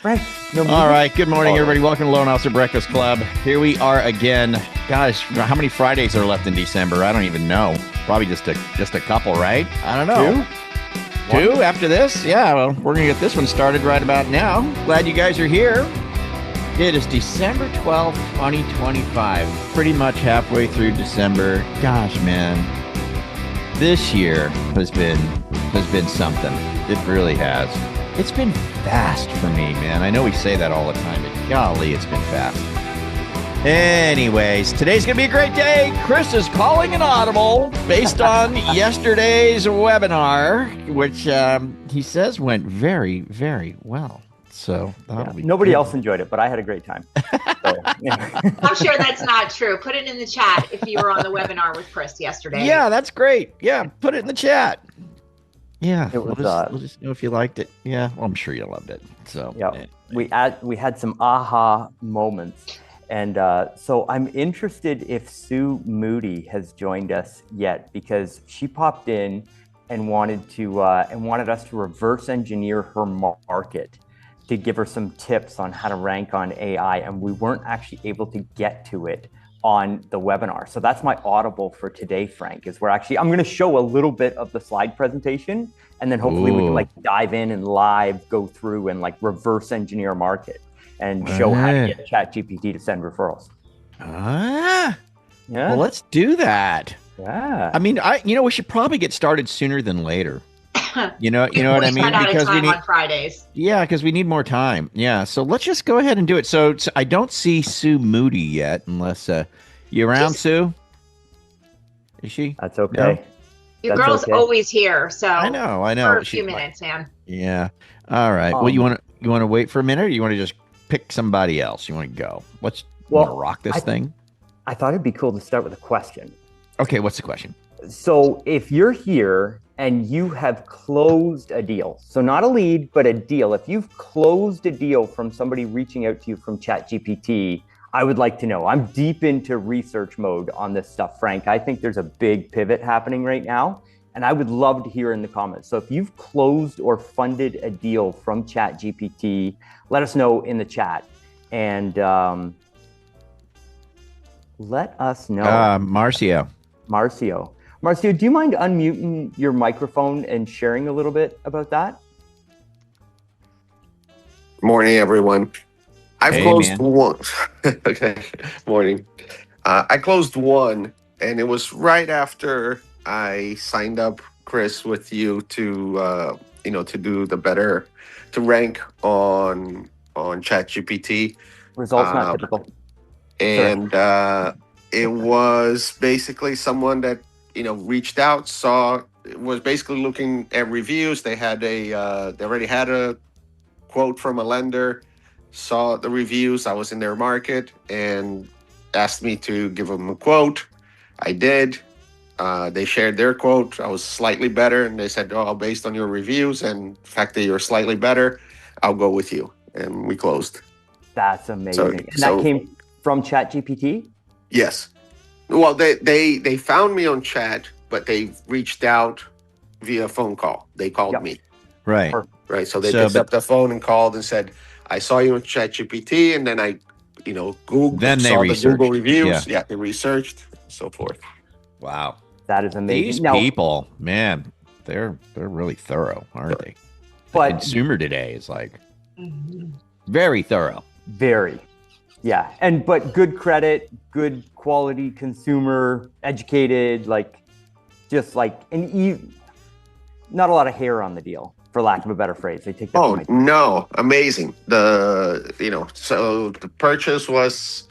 Frank, no music? All right. Good morning, everybody. Welcome to Loan Officer Breakfast Club. Here we are again. Gosh, how many Fridays are left in December? I don't even know. Probably just a couple, right? I don't know. Two after this? Yeah, well, we're going to get this one started right about now. Glad you guys are here. It is December 12th, 2025. Pretty much halfway through December. Gosh, man. This year has been something. It really has. It's been fast for me, man. I know we say that all the time, but golly, it's been fast. Anyways, today's going to be a great day. Chris is calling an audible based on yesterday's webinar, which he says went very, very well. So nobody else enjoyed it, but I had a great time. So, yeah. I'm sure that's not true. Put it in the chat if you were on the webinar with Chris yesterday. Yeah, that's great. Yeah, put it in the chat. Yeah, it was, we'll just know if you liked it. Yeah, well, I'm sure you loved it. So yeah, anyway. we had some aha moments, and so I'm interested if Sue Moody has joined us yet, because she popped in and wanted us to reverse engineer her market to give her some tips on how to rank on AI, and we weren't actually able to get to it on the webinar. So that's my audible for today, Frank, is I'm going to show a little bit of the slide presentation, and then hopefully we can dive in and live go through and reverse engineer market and show how to get ChatGPT to send referrals. Yeah. Well, let's do that. Yeah. I mean, we should probably get started sooner than later. You know what I mean? Because we need on Fridays. Yeah, because we need more time. Yeah, so let's just go ahead and do it. So I don't see Sue Moody yet, unless you around, Sue? Is she? That's okay. No? Your girl's always here, so I know. For a few minutes, man. Yeah. All right. Well, you want to wait for a minute, or you want to just pick somebody else? You want to go? Want to rock this thing? I thought it'd be cool to start with a question. Okay, what's the question? So if you're here and you have closed a deal, so not a lead, but a deal, if you've closed a deal from somebody reaching out to you from ChatGPT, I would like to know. I'm deep into research mode on this stuff, Frank. I think there's a big pivot happening right now, and I would love to hear in the comments. So if you've closed or funded a deal from ChatGPT, let us know in the chat. And let us know. Marcio, do you mind unmuting your microphone and sharing a little bit about that? Morning, everyone. I've closed one. Okay, morning. I closed one, and it was right after I signed up, Chris, with you to do the better, to rank on ChatGPT. Results not typical. And it was basically someone that reached out, was basically looking at reviews. They already had a quote from a lender, saw the reviews. I was in their market and asked me to give them a quote. I did. They shared their quote. I was slightly better, and they said, based on your reviews and the fact that you're slightly better, I'll go with you. And we closed. That's amazing. That came from ChatGPT? Yes. Well, they found me on chat, but they reached out via phone call. They called me. Right. Right. So they picked up the phone and called and said, I saw you on ChatGPT, and then I, Googled. Then they researched. The Google reviews. Yeah, they researched, and so forth. Wow. That is amazing. These people, man, they're really thorough, aren't they? The consumer today is very thorough. Very. Yeah, but good credit, good quality consumer, educated, not a lot of hair on the deal, for lack of a better phrase. They take that. No, amazing. So the purchase was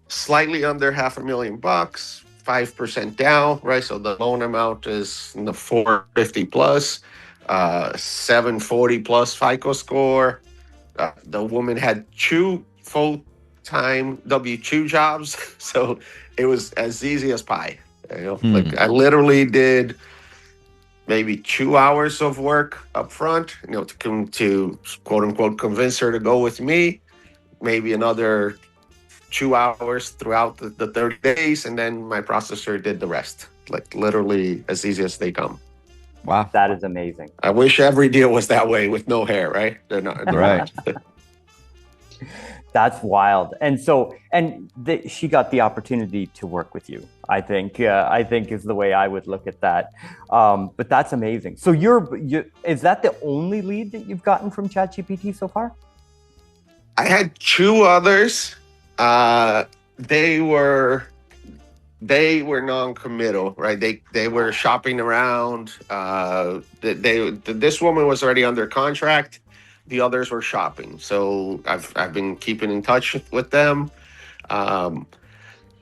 slightly under $500,000, 5% down, right? So the loan amount is in the 450 plus, 740 plus FICO score. The woman had 2 full-time W-2 jobs, so it was as easy as pie. I literally did maybe 2 hours of work up front, to quote unquote convince her to go with me. Maybe another 2 hours throughout the 30 days, and then my processor did the rest. Literally as easy as they come. Wow, that is amazing. I wish every deal was that way with no hair, right? They're not. Right. That's wild. And so, she got the opportunity to work with you. I think is the way I would look at that. But that's amazing. So is that the only lead that you've gotten from ChatGPT so far? I had two others. They were non-committal, right? They were shopping around. This woman was already under contract. The others were shopping. So I've been keeping in touch with them.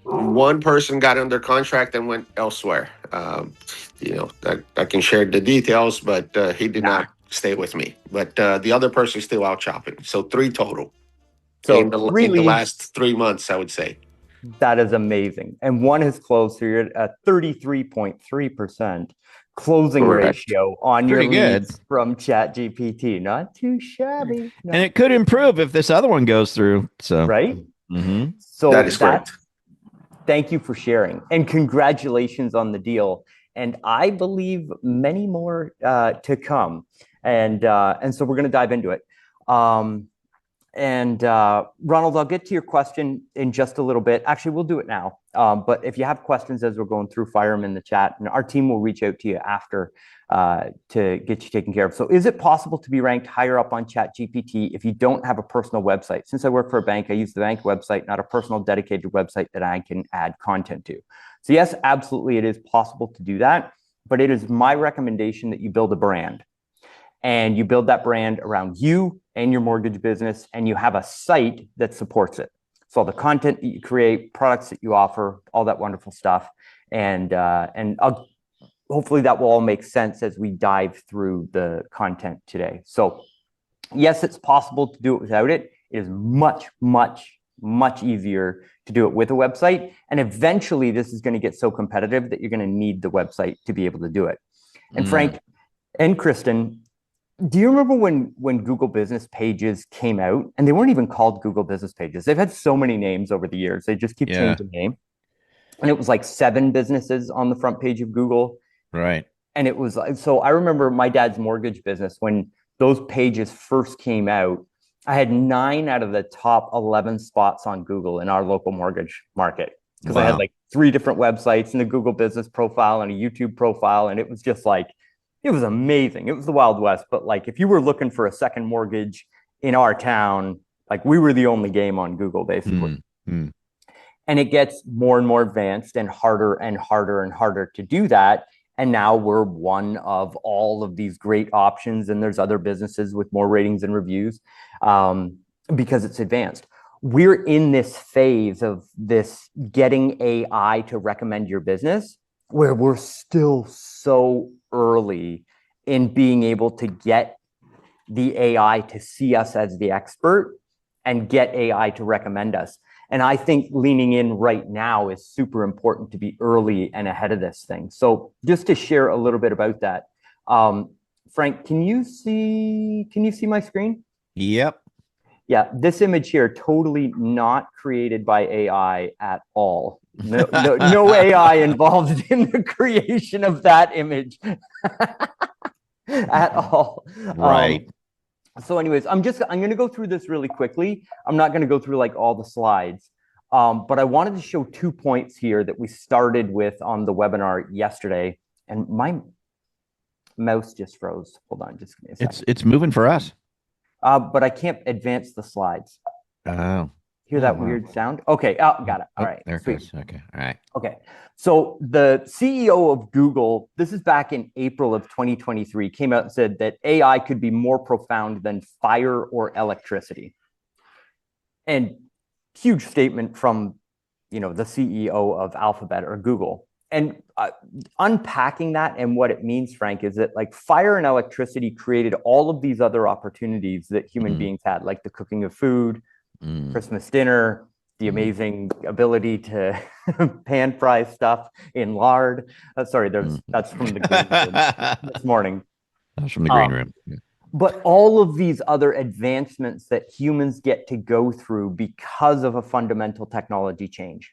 One person got under contract and went elsewhere. I can share the details, but he did not stay with me. But the other person is still out shopping. So 3 total. So in the 3 leads, last 3 months, I would say. That is amazing. And one has closed, so you're at 33.3% closing ratio on your leads from ChatGPT. Not too shabby. And it could improve if this other one goes through. So right? Mm-hmm. So that is correct. Thank you for sharing. And congratulations on the deal. And I believe many more to come. And so we're going to dive into it. Ronald, I'll get to your question in just a little bit. Actually, we'll do it now. But if you have questions as we're going through, fire them in the chat, and our team will reach out to you after to get you taken care of. So is it possible to be ranked higher up on ChatGPT if you don't have a personal website? Since I work for a bank, I use the bank website, not a personal dedicated website that I can add content to. So yes, absolutely, it is possible to do that. But it is my recommendation that you build a brand. And you build that brand around you and your mortgage business, and you have a site that supports it. So all the content that you create, products that you offer, all that wonderful stuff. And hopefully that will all make sense as we dive through the content today. So yes, it's possible to do it without it. It is much, much, much easier to do it with a website. And eventually this is going to get so competitive that you're going to need the website to be able to do it. And Frank and Kristen, do you remember when Google Business Pages came out? And they weren't even called Google Business Pages. They've had so many names over the years. They just keep changing name. And it was like 7 businesses on the front page of Google. Right. And it was so I remember my dad's mortgage business when those pages first came out. I had 9 out of the top 11 spots on Google in our local mortgage market because I had like 3 different websites and a Google business profile and a YouTube profile. And it was just like, it was amazing. It was the Wild West. But like, if you were looking for a second mortgage in our town, like we were the only game on Google, basically. And it gets more and more advanced and harder and harder and harder to do that. And now we're one of all of these great options. And there's other businesses with more ratings and reviews because it's advanced. We're in this phase of this getting AI to recommend your business where we're still so early in being able to get the AI to see us as the expert and get AI to recommend us. And I think leaning in right now is super important to be early and ahead of this thing. So just to share a little bit about that, Frank, can you see my screen? Yep. Yeah, this image here, totally not created by AI at all. No AI involved in the creation of that image at all. Right. So anyways, I'm going to go through this really quickly. I'm not going to go through like all the slides, but I wanted to show 2 points here that we started with on the webinar yesterday. And my mouse just froze. Hold on, just give me a second. It's moving for us. But I can't advance the slides. Oh. Hear that weird sound? Okay, got it. All right. There it goes. Okay, all right. Okay, so the CEO of Google, this is back in April of 2023, came out and said that AI could be more profound than fire or electricity. And huge statement from, the CEO of Alphabet or Google. And unpacking that and what it means, Frank, is that like fire and electricity created all of these other opportunities that human beings had, like the cooking of food, Christmas dinner, the amazing ability to pan fry stuff in lard. That's from the green room this morning. That's from the green room. Yeah. But all of these other advancements that humans get to go through because of a fundamental technology change.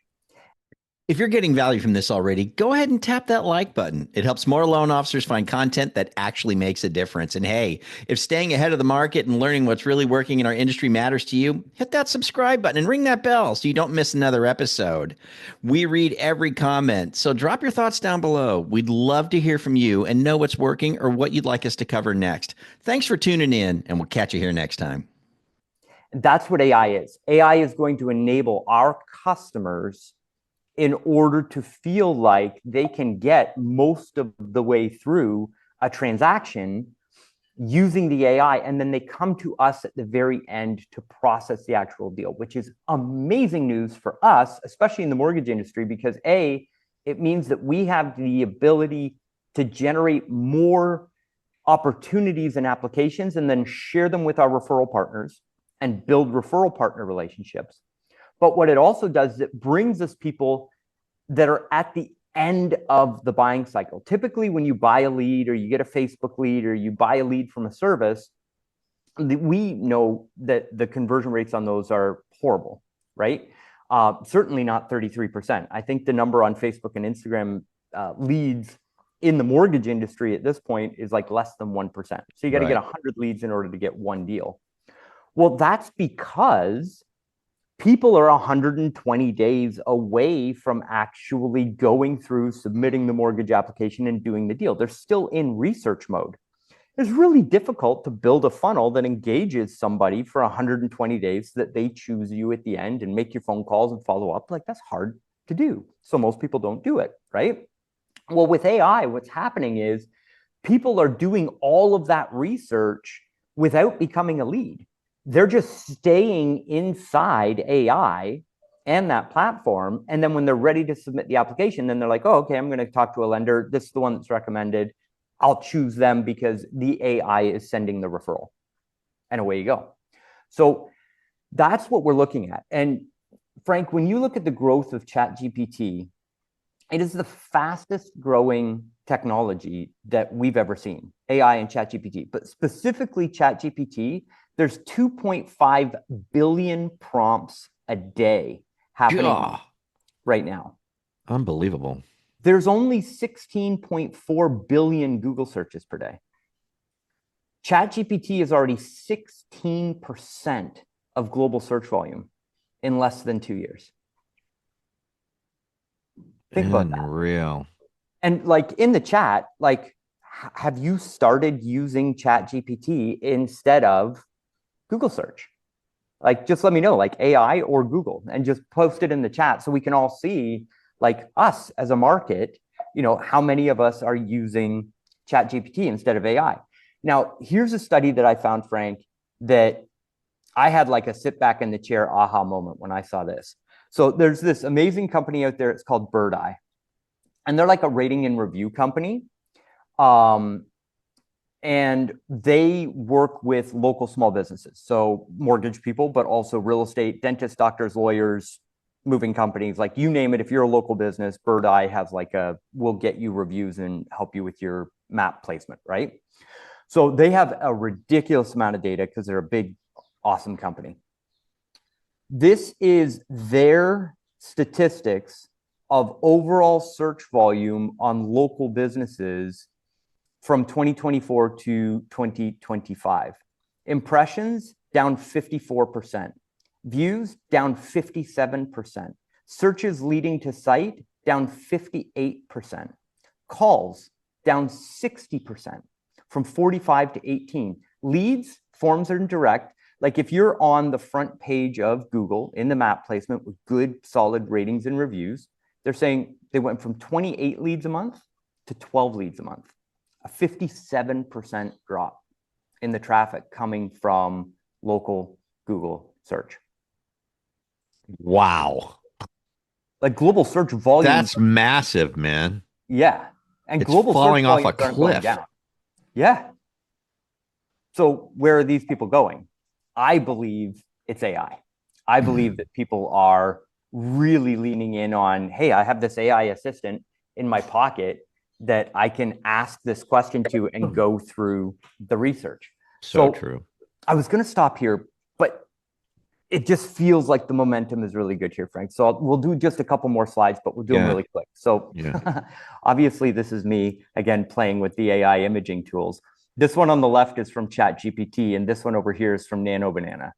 If you're getting value from this already, go ahead and tap that like button. It helps more loan officers find content that actually makes a difference. And hey, if staying ahead of the market and learning what's really working in our industry matters to you, hit that subscribe button and ring that bell so you don't miss another episode. We read every comment, so drop your thoughts down below. We'd love to hear from you and know what's working or what you'd like us to cover next. Thanks for tuning in, and we'll catch you here next time. That's what AI is. AI is going to enable our customers in order to feel like they can get most of the way through a transaction using the AI, and then they come to us at the very end to process the actual deal, which is amazing news for us, especially in the mortgage industry, because A, it means that we have the ability to generate more opportunities and applications and then share them with our referral partners and build referral partner relationships. But what it also does is it brings us people that are at the end of the buying cycle. Typically, when you buy a lead or you get a Facebook lead or you buy a lead from a service, we know that the conversion rates on those are horrible, right? Certainly not 33%. I think the number on Facebook and Instagram leads in the mortgage industry at this point is like less than 1%. So you got to get 100 leads in order to get one deal. Well, that's because people are 120 days away from actually going through, submitting the mortgage application and doing the deal. They're still in research mode. It's really difficult to build a funnel that engages somebody for 120 days so that they choose you at the end and make your phone calls and follow up. Like, that's hard to do. So most people don't do it, right? Well, with AI, what's happening is people are doing all of that research without becoming a lead. They're just staying inside AI and that platform. And then when they're ready to submit the application, then they're like, oh, okay, I'm going to talk to a lender. This is the one that's recommended. I'll choose them because the AI is sending the referral. And away you go. So that's what we're looking at. And Frank, when you look at the growth of ChatGPT, it is the fastest growing technology that we've ever seen, AI and ChatGPT. But specifically ChatGPT, there's 2.5 billion prompts a day happening right now. Unbelievable. There's only 16.4 billion Google searches per day. ChatGPT is already 16% of global search volume in less than 2 years. Think about that. Unreal. And like in the chat, like, have you started using ChatGPT instead of Google search? Like, just let me know, like AI or Google, and just post it in the chat so we can all see, like, us as a market, you know, how many of us are using ChatGPT instead of AI. Now, here's a study that I found, Frank, that I had like a sit back in the chair aha moment when I saw this. So there's this amazing company out there. It's called Bird Eye, and they're like a rating and review company. And they work with local small businesses. So mortgage people, but also real estate, dentists, doctors, lawyers, moving companies, like you name it. If you're a local business, Bird Eye has like we'll get you reviews and help you with your map placement, right? So they have a ridiculous amount of data because they're a big, awesome company. This is their statistics of overall search volume on local businesses from 2024 to 2025. Impressions down 54%. Views down 57%. Searches leading to site down 58%. Calls down 60% from 45 to 18. Leads, forms and direct. Like if you're on the front page of Google in the map placement with good, solid ratings and reviews, they're saying they went from 28 leads a month to 12 leads a month. A 57% drop in the traffic coming from local Google search. Wow. Like global search volume. That's massive, man. Yeah. And it's global falling search off a cliff. Down. Yeah. So where are these people going? I believe it's AI. I believe that people are really leaning in on, hey, I have this AI assistant in my pocket that I can ask this question to and go through the research. So true. I was going to stop here, but it just feels like the momentum is really good here, Frank. So we'll do just a couple more slides, but we'll do them really quick. So obviously, this is me, again, playing with the AI imaging tools. This one on the left is from ChatGPT, and this one over here is from Nano Banana.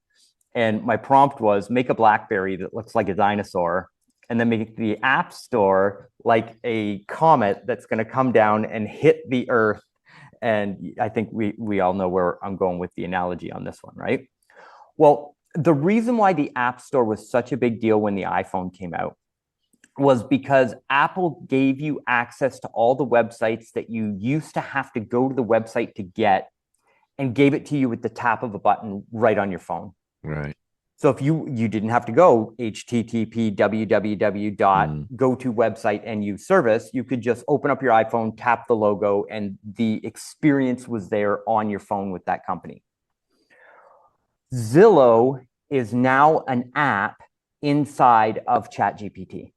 And my prompt was make a BlackBerry that looks like a dinosaur, and then make the App Store like a comet that's going to come down and hit the Earth. And I think we all know where I'm going with the analogy on this one, right? Well, the reason why the App Store was such a big deal when the iPhone came out was because Apple gave you access to all the websites that you used to have to go to the website to get, and gave it to you with the tap of a button right on your phone. Right. So if you didn't have to go HTTP www go to website and use service, you could just open up your iPhone, tap the logo, and the experience was there on your phone with that company. Zillow is now an app inside of ChatGPT.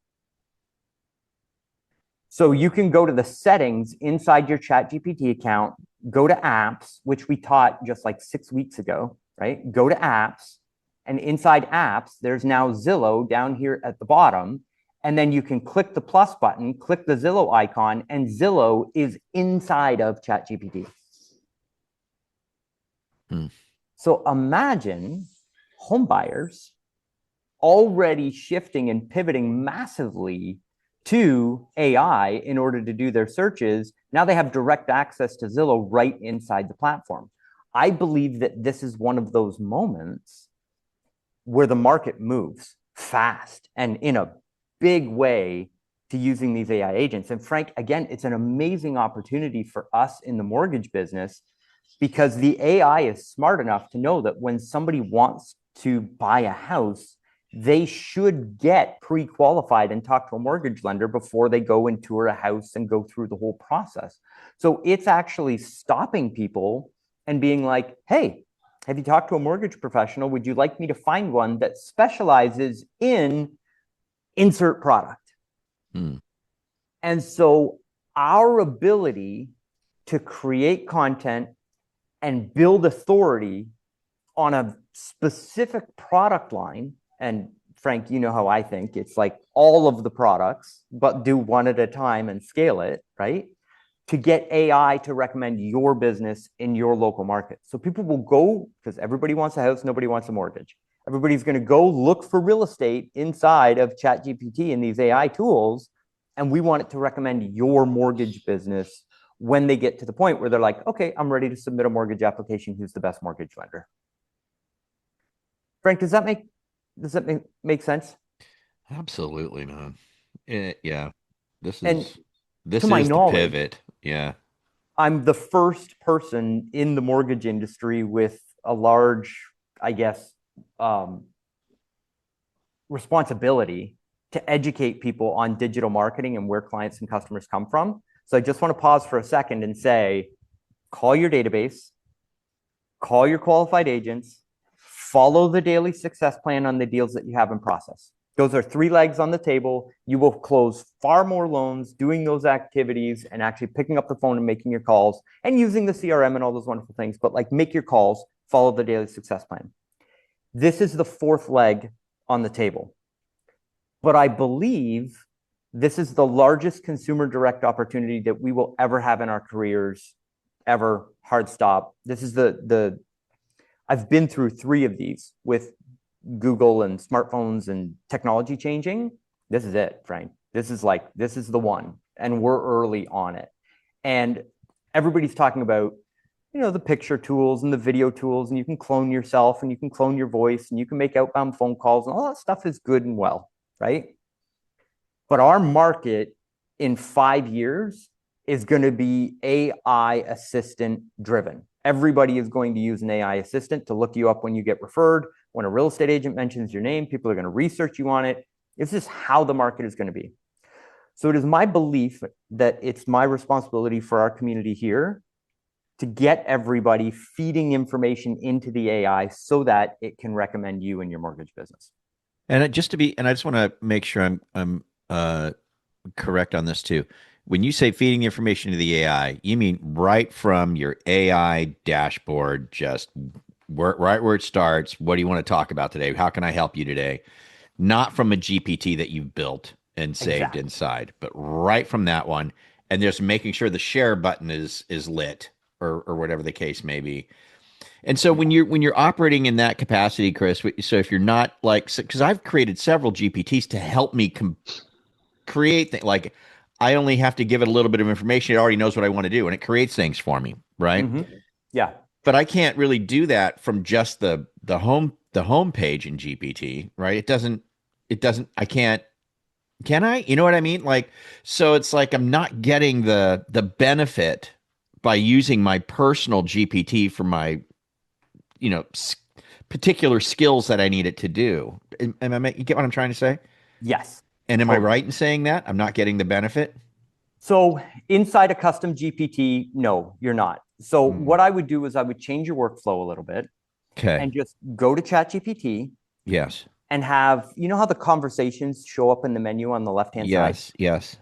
So you can go to the settings inside your ChatGPT account, go to apps, which we taught just like 6 weeks ago, right? Go to apps, and inside apps, there's now Zillow down here at the bottom. And then you can click the plus button, click the Zillow icon, and Zillow is inside of ChatGPT. So imagine home buyers already shifting and pivoting massively to AI in order to do their searches. Now they have direct access to Zillow right inside the platform. I believe that this is one of those moments where the market moves fast and in a big way to using these AI agents. And Frank, again, it's an amazing opportunity for us in the mortgage business, because the AI is smart enough to know that when somebody wants to buy a house, they should get pre-qualified and talk to a mortgage lender before they go and tour a house and go through the whole process. So it's actually stopping people and being like, hey, have you talked to a mortgage professional? Would you like me to find one that specializes in insert product? And so our ability to create content and build authority on a specific product line, and Frank, you know how I think, it's like all of the products, but do one at a time and scale it, right? To get AI to recommend your business in your local market. So people will go, because everybody wants a house, nobody wants a mortgage. Everybody's going to go look for real estate inside of ChatGPT and these AI tools, and we want it to recommend your mortgage business when they get to the point where they're like, okay, I'm ready to submit a mortgage application. Who's the best mortgage lender? Frank, does that make sense? Absolutely, man. Yeah. This And is this to my is the knowledge, pivot. Yeah. I'm the first person in the mortgage industry with a large, I guess, responsibility to educate people on digital marketing and where clients and customers come from. So I just want to pause for a second and say, call your database, call your qualified agents, follow the daily success plan on the deals that you have in process. Those are 3 legs on the table. You will close far more loans doing those activities and actually picking up the phone and making your calls and using the CRM and all those wonderful things. But like, make your calls, follow the daily success plan. This is the 4th leg on the table. But I believe this is the largest consumer direct opportunity that we will ever have in our careers, ever. Hard stop. This is I've been through 3 of these with Google and smartphones and technology changing. This is it, Frank. This is the one, and we're early on it. And everybody's talking about, the picture tools and the video tools, and you can clone yourself and you can clone your voice and you can make outbound phone calls, and all that stuff is good and well, right? But our market in 5 years is going to be AI assistant driven. Everybody is going to use an AI assistant to look you up when you get referred. When a real estate agent mentions your name, people are going to research you on it. This is how the market is going to be. So it is my belief that it's my responsibility for our community here to get everybody feeding information into the AI so that it can recommend you in your mortgage business. And I just want to make sure I'm correct on this too. When you say feeding information to the AI, you mean right from your AI dashboard, just right where it starts. What do you want to talk about today? How can I help you today? Not from a GPT that you've built and saved Exactly. inside, but right from that one, and just making sure the share button is lit or whatever the case may be. And so Yeah. when you're operating in that capacity, Chris, so if you're not like, because I've created several GPTs to help me create things, like I only have to give it a little bit of information. It already knows what I want to do, and it creates things for me, right? hmm Yeah. But I can't really do that from just the home page in GPT, right? It doesn't I can't can I? You know what I mean? Like, so it's like I'm not getting the benefit by using my personal GPT for my, you know, particular skills that I need it to do. You get what I'm trying to say? Yes. And am I Totally. right in saying that I'm not getting the benefit? So inside a custom GPT, no, you're not. So Mm. what I would do is I would change your workflow a little bit Okay. and just go to ChatGPT Yes. and have, you know how the conversations show up in the menu on the left-hand side? Yes. Yes.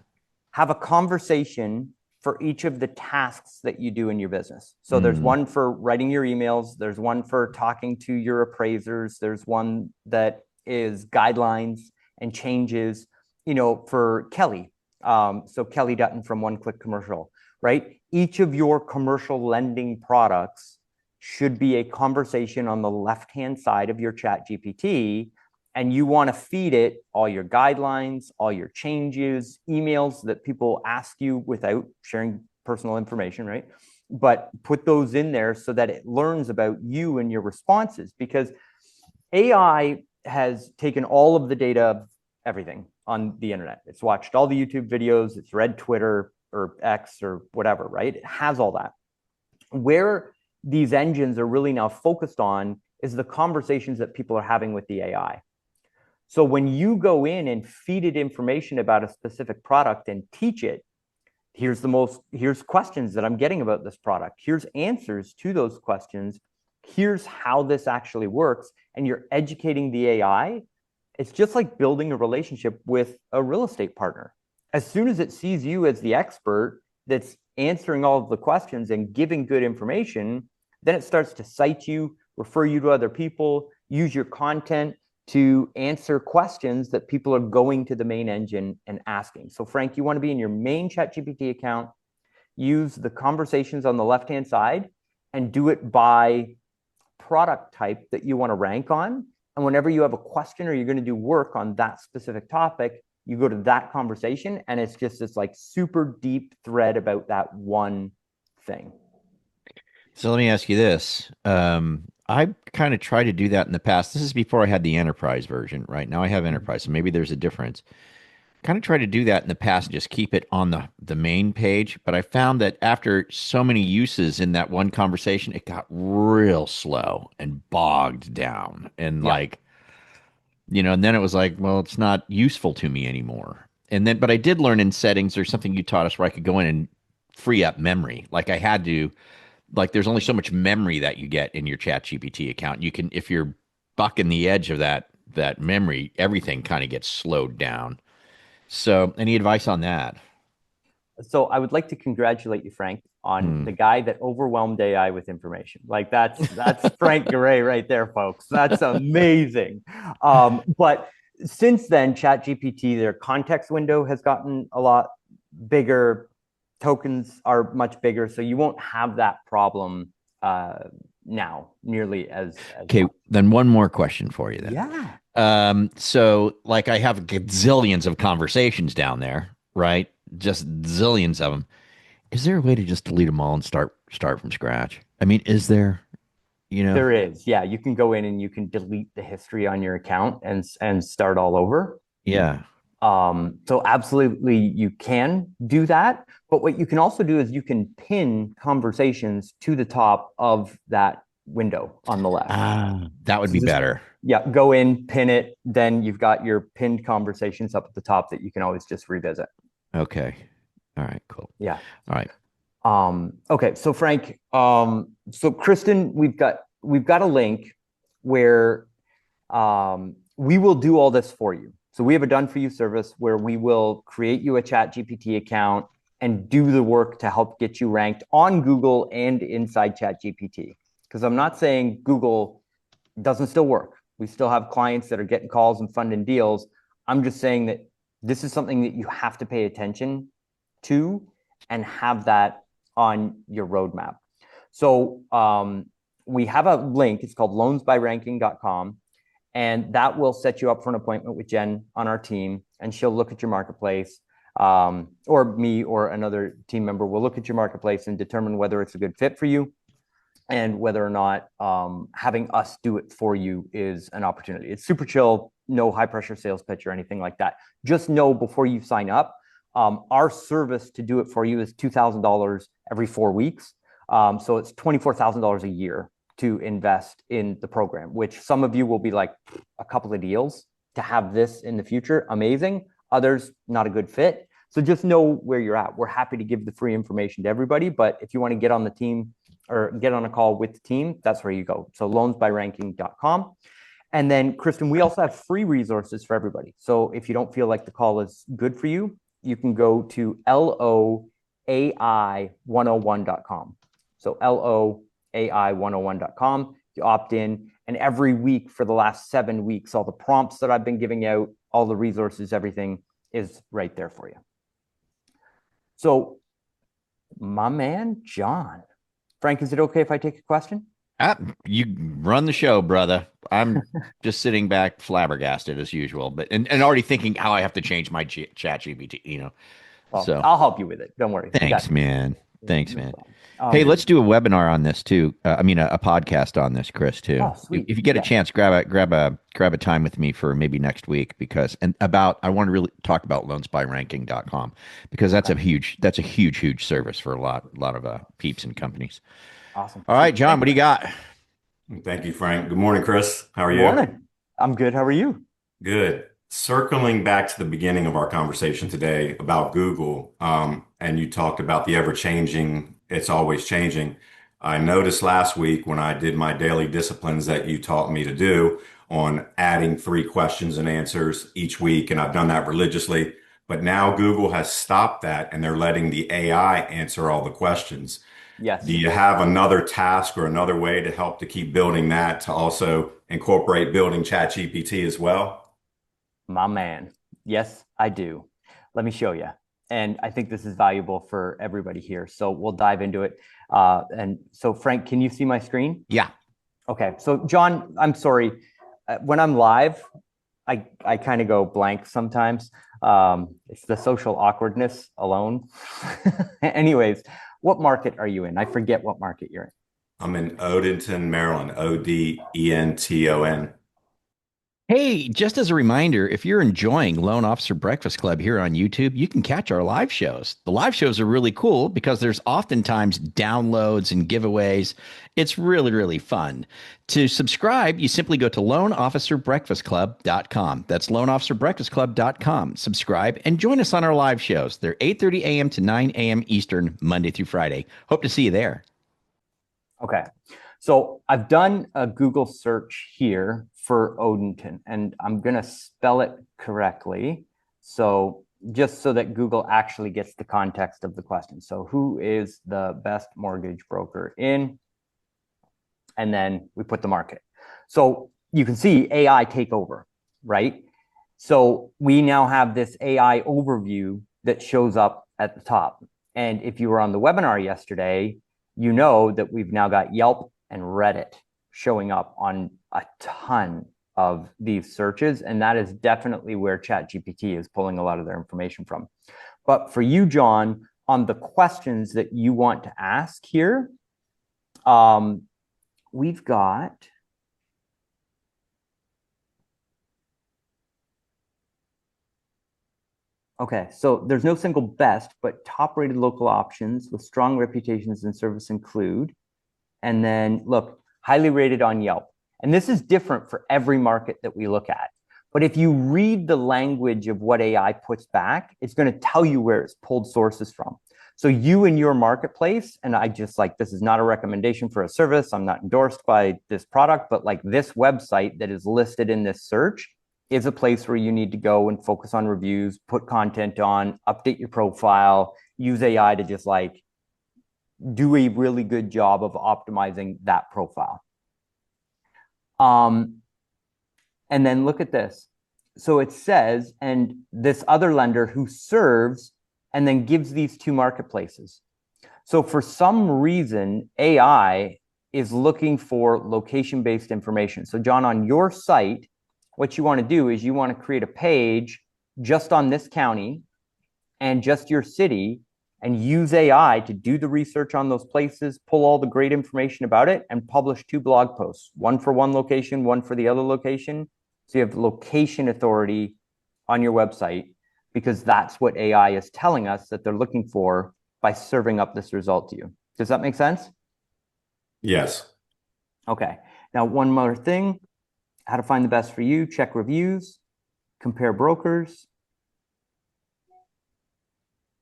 Have a conversation for each of the tasks that you do in your business. So there's Mm. one for writing your emails, there's one for talking to your appraisers, there's one that is guidelines and changes, for Kelly. So Kelly Dutton from One Click Commercial, right? Each of your commercial lending products should be a conversation on the left-hand side of your chat GPT, and you want to feed it all your guidelines, all your changes, emails that people ask you without sharing personal information, right? But put those in there so that it learns about you and your responses, because AI has taken all of the data of everything on the internet. It's watched all the YouTube videos, it's read Twitter or X or whatever, right? It has all that. Where these engines are really now focused on is the conversations that people are having with the AI. So when you go in and feed it information about a specific product and teach it, here's questions that I'm getting about this product. Here's answers to those questions. Here's how this actually works. And you're educating the AI. It's just like building a relationship with a real estate partner. As soon as it sees you as the expert that's answering all of the questions and giving good information, then it starts to cite you, refer you to other people, use your content to answer questions that people are going to the main engine and asking. So Frank, you want to be in your main ChatGPT account, use the conversations on the left-hand side and do it by product type that you want to rank on. And whenever you have a question or you're going to do work on that specific topic, you go to that conversation and it's just this like super deep thread about that one thing. So let me ask you this. I kind of tried to do that in the past. This is before I had the enterprise version. Right now I have enterprise, so maybe there's a difference. Kind of tried to do that in the past, just keep it on the main page. But I found that after so many uses in that one conversation, it got real slow and bogged down. And Yeah. like, and then it was like, well, it's not useful to me anymore. And then, but I did learn in settings, there's something you taught us where I could go in and free up memory. Like I had to, like there's only so much memory that you get in your chat gpt account. You can, if you're bucking the edge of that memory, everything kind of gets slowed down. So any advice on that? So I would like to congratulate you, Frank, on Hmm. the guy that overwhelmed AI with information. Like that's Frank Garay right there, folks. That's amazing. But since then, ChatGPT, their context window has gotten a lot bigger. Tokens are much bigger, so you won't have that problem now nearly as Okay, much. then one more question for you then. Yeah, So like I have gazillions of conversations down there, right? Just zillions of them. Is there a way to just delete them all and start from scratch? I mean, is there, you know? there is. Yeah, you can go in and you can delete the history on your account and start all over. Yeah. So absolutely you can do that. But what you can also do is you can pin conversations to the top of that window on the left. Ah, that would So be just, better. yeah, go in, pin it, then you've got your pinned conversations up at the top that you can always just revisit. Okay. All right, cool. Yeah. All right. Okay, so Frank, so Kristen, we've got a link where we will do all this for you. So we have a done for you service where we will create you a chat GPT account and do the work to help get you ranked on Google and inside chat GPT. because I'm not saying Google doesn't still work. We still have clients that are getting calls and funding deals. I'm just saying that this is something that you have to pay attention to and have that on your roadmap. So we have a link. It's called loansbyranking.com. And that will set you up for an appointment with Jen on our team. And she'll look at your marketplace, or me or another team member will look at your marketplace and determine whether it's a good fit for you and whether or not having us do it for you is an opportunity. It's super chill, no high pressure sales pitch or anything like that. Just know before you sign up, our service to do it for you is $2,000 every 4 weeks. So it's $24,000 a year to invest in the program, which some of you will be like a couple of deals to have this in the future. Amazing. Others, not a good fit. So just know where you're at. We're happy to give the free information to everybody, but if you want to get on the team or get on a call with the team, that's where you go. So loansbyranking.com. And then, Kristen, we also have free resources for everybody. So if you don't feel like the call is good for you, you can go to LOAI101.com. So LOAI101.com. You opt in, and every week for the last 7 weeks, all the prompts that I've been giving out, all the resources, everything is right there for you. So, my man, John. Frank, is it okay if I take a question? You run the show, brother. I'm just sitting back flabbergasted as usual, but and already thinking how I have to change my ChatGPT, Well, so I'll help you with it. Don't worry. thanks, man. Thanks, man. No Hey, let's do a webinar on this too. A podcast on this, Chris, too. Oh, sweet. If you get a chance, grab a time with me for maybe next week I want to really talk about loansbyranking.com because that's a huge service for a lot of peeps and companies. Awesome. All right, John, what do you got? Thank you, Frank. Good morning, Chris. How are you? Morning. I'm good. How are you? Good. Circling back to the beginning of our conversation today about Google, and you talked about the ever-changing, it's always changing. I noticed last week when I did my daily disciplines that you taught me to do on adding 3 questions and answers each week, and I've done that religiously. But now Google has stopped that, and they're letting the AI answer all the questions. Yes. Do you have another task or another way to help to keep building that to also incorporate building ChatGPT as well? My man. Yes, I do. Let me show you. And I think this is valuable for everybody here. So we'll dive into it. And so, Frank, can you see my screen? Yeah. Okay. So, John, I'm sorry. When I'm live, I kind of go blank sometimes. It's the social awkwardness alone. Anyways, what market are you in? I forget what market you're in. I'm in Odenton, Maryland, Odenton. Hey, just as a reminder, if you're enjoying Loan Officer Breakfast Club here on YouTube, you can catch our live shows. The live shows are really cool because there's oftentimes downloads and giveaways. It's really, really fun. To subscribe, you simply go to loanofficerbreakfastclub.com. That's loanofficerbreakfastclub.com. Subscribe and join us on our live shows. They're 8:30 a.m. to 9 a.m. Eastern, Monday through Friday. Hope to see you there. Okay. So I've done a Google search here for Odenton, and I'm going to spell it correctly. So just so that Google actually gets the context of the question. So who is the best mortgage broker in? And then we put the market. So you can see AI take over, right? So we now have this AI overview that shows up at the top. And if you were on the webinar yesterday, you know that we've now got Yelp and Reddit showing up on a ton of these searches. And that is definitely where ChatGPT is pulling a lot of their information from. But for you, John, on the questions that you want to ask here, we've got okay, so there's no single best, but top-rated local options with strong reputations and service include. And then look, highly rated on Yelp. And this is different for every market that we look at. But if you read the language of what AI puts back, it's going to tell you where it's pulled sources from. So you in your marketplace, and I just like, this is not a recommendation for a service. I'm not endorsed by this product, but like this website that is listed in this search is a place where you need to go and focus on reviews, put content on, update your profile, use AI to just like do a really good job of optimizing that profile. And then look at this. So it says, and this other lender who serves and then gives these two marketplaces. So for some reason, AI is looking for location-based information. So John, on your site, what you want to do is you want to create a page just on this county and just your city, and use AI to do the research on those places, pull all the great information about it, and publish 2 blog posts, one for one location, one for the other location. So you have location authority on your website, because that's what AI is telling us that they're looking for by serving up this result to you. Does that make sense? Yes. Okay. Now, one more thing, how to find the best for you, check reviews, compare brokers.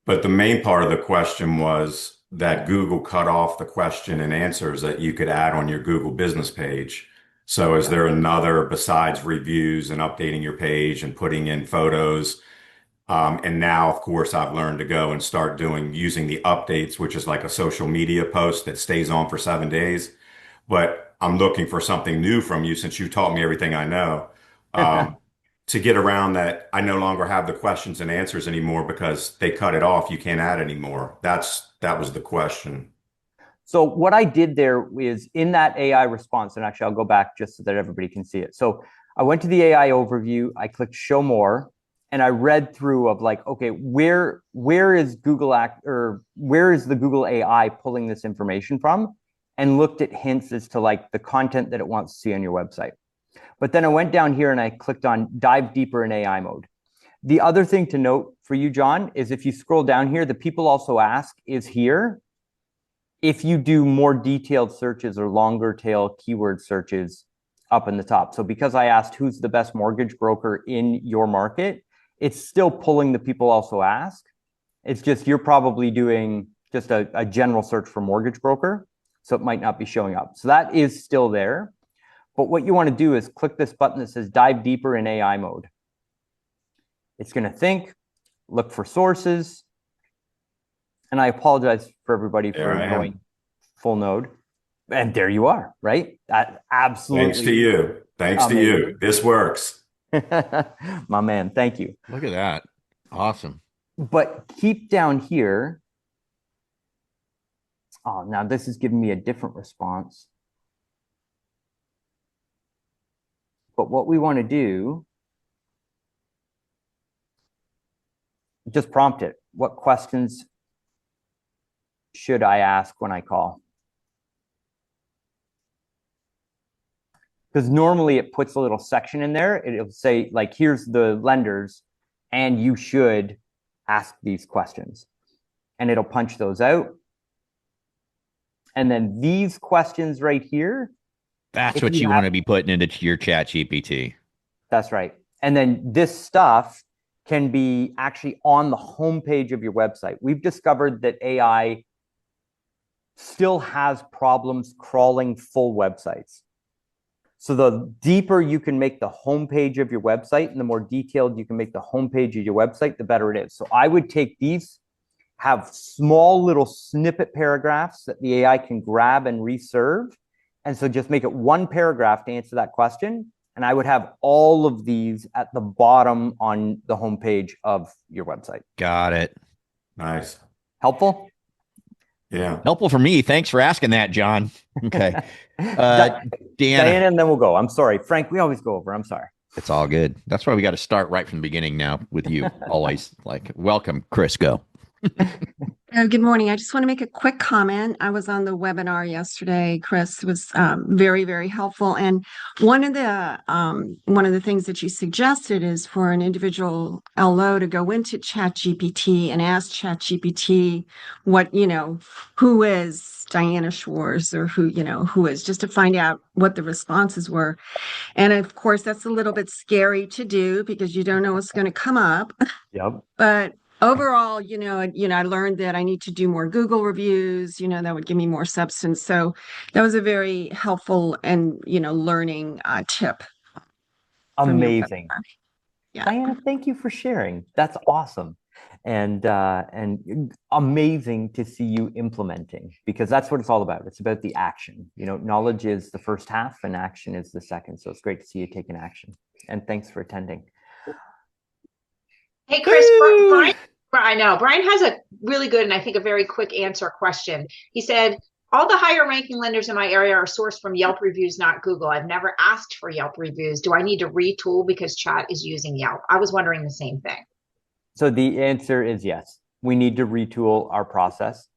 But the main part of the question was that Google cut off the question and answers that you could add on your Google business page. So is there another, besides reviews and updating your page and putting in photos? And now, of course, I've learned to go and start using the updates, which is like a social media post that stays on for 7 days. But I'm looking for something new from you, since you taught me everything I know. To get around that, I no longer have the questions and answers anymore because they cut it off. You can't add anymore. That was the question. So what I did there is, in that AI response, and actually I'll go back just so that everybody can see it. So I went to the AI overview, I clicked show more, and I read through of like, okay, where is where is the Google AI pulling this information from, and looked at hints as to like the content that it wants to see on your website. But then I went down here and I clicked on dive deeper in AI mode. The other thing to note for you, John, is if you scroll down here, the people also ask is here. If you do more detailed searches or longer tail keyword searches up in the top. So because I asked who's the best mortgage broker in your market, it's still pulling the people also ask. It's just you're probably doing just a general search for mortgage broker, so it might not be showing up. So that is still there. But what you want to do is click this button that says dive deeper in AI mode. It's going to think, look for sources. And I apologize for everybody for going full node. And there you are, right? That absolutely. Thanks to you. Thanks to you. This works. My man, thank you. Look at that. Awesome. But keep down here. Oh, now this is giving me a different response. But what we want to do, just prompt it. What questions should I ask when I call? Because normally it puts a little section in there. It'll say, like, here's the lenders, and you should ask these questions. And it'll punch those out. And then these questions right here. That's what you want to be putting into your ChatGPT. That's right. And then this stuff can be actually on the homepage of your website. We've discovered that AI still has problems crawling full websites. So the deeper you can make the homepage of your website and the more detailed you can make the homepage of your website, the better it is. So I would take these, have small little snippet paragraphs that the AI can grab and reserve. And so just make it one paragraph to answer that question. And I would have all of these at the bottom on the homepage of your website. Got it. Nice. Helpful? Yeah. Helpful for me. Thanks for asking that, John. Okay. Diana, and then we'll go. I'm sorry. Frank, we always go over. I'm sorry. It's all good. That's why we got to start right from the beginning now with you. Always like, welcome, Chris, go. Good morning. I just want to make a quick comment. I was on the webinar yesterday. Chris was very, very helpful. And one of the things that you suggested is for an individual LO to go into ChatGPT and ask ChatGPT who is Diana Schwartz, or who is, just to find out what the responses were. And of course, that's a little bit scary to do because you don't know what's going to come up. Yep. But overall, I learned that I need to do more Google reviews, that would give me more substance. So that was a very helpful and, learning tip. Amazing. Yeah. Diana, thank you for sharing. That's awesome. and amazing to see you implementing, because that's what it's all about. It's about the action. Knowledge is the first half and action is the second. So it's great to see you taking action. And thanks for attending. Hey, Chris, Brian, I know Brian has a really good and I think a very quick answer question. He said, all the higher ranking lenders in my area are sourced from Yelp reviews, not Google. I've never asked for Yelp reviews. Do I need to retool because chat is using Yelp? I was wondering the same thing. So the answer is yes. We need to retool our process.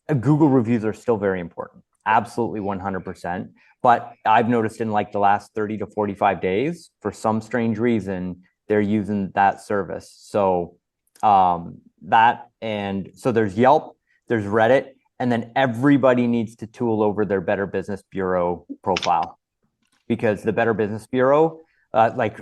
Google reviews are still very important. Absolutely 100%. But I've noticed in like the last 30 to 45 days, for some strange reason, they're using that service. So so there's Yelp, there's Reddit, and then everybody needs to tool over their Better Business Bureau profile, because the Better Business Bureau, I'm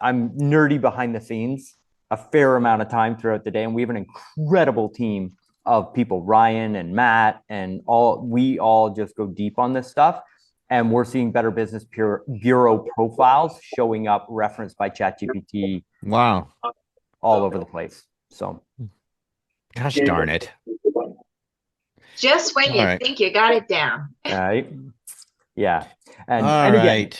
nerdy behind the scenes a fair amount of time throughout the day, and we have an incredible team of people, Ryan and Matt, and we all just go deep on this stuff. And we're seeing Better Business Bureau profiles showing up referenced by ChatGPT. Wow. All over the place. So, gosh darn it. Just when you think you got it down. Right. Yeah. And again,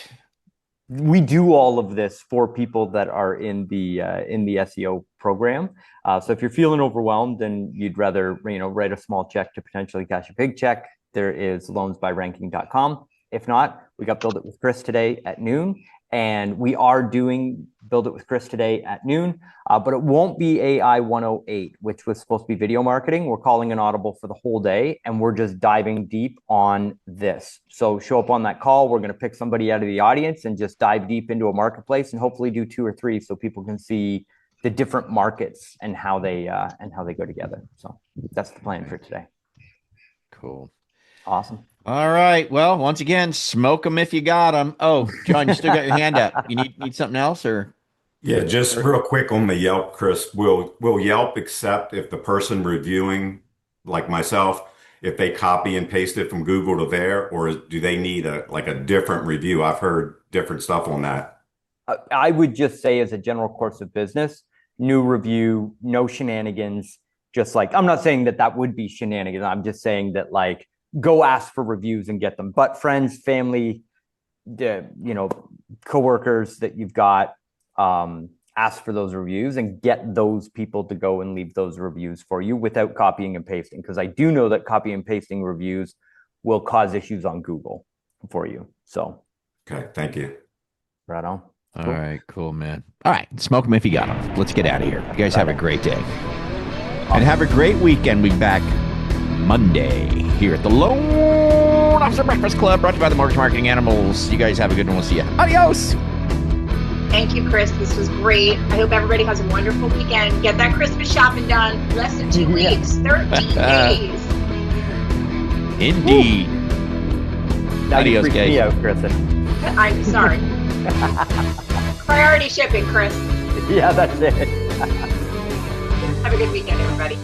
we do all of this for people that are in the SEO program. So if you're feeling overwhelmed and you'd rather, write a small check to potentially cash a big check, there is loansbyranking.com. If not, we got Build It with Chris today at noon, and we are doing Build It with Chris today at noon, but it won't be AI 108, which was supposed to be video marketing. We're calling an audible for the whole day, and we're just diving deep on this. So show up on that call. We're going to pick somebody out of the audience and just dive deep into a marketplace, and hopefully do 2 or 3 so people can see the different markets and how they go together. So that's the plan for today. Cool. Awesome. All right. Well, once again, smoke them if you got them. Oh, John, you still got your hand up. You need something else, or? Yeah, just real quick on the Yelp, Chris. Will Yelp accept if the person reviewing, like myself, if they copy and paste it from Google to there, or do they need a different review? I've heard different stuff on that. I would just say, as a general course of business, new review, no shenanigans. Just like, I'm not saying that would be shenanigans. I'm just saying that, like, go ask for reviews and get them. But friends, family, coworkers that you've got, ask for those reviews and get those people to go and leave those reviews for you without copying and pasting. Because I do know that copy and pasting reviews will cause issues on Google for you. So, okay, thank you. Right on. All right, cool, man. All right, smoke them if you got them. Let's get out of here. You guys have a great day. And have a great weekend. We'll be back Monday here at the Loan Officer Breakfast Club, brought to you by the Mortgage Marketing Animals. You guys have a good one. We'll see you. Adios. Thank you, Chris. This was great. I hope everybody has a wonderful weekend. Get that Christmas shopping done. Less than 2 weeks, 13 days. Indeed. Now Adios, you freaked me out, Chris. I'm sorry. Priority shipping, Chris. Yeah, that's it. Have a good weekend, everybody.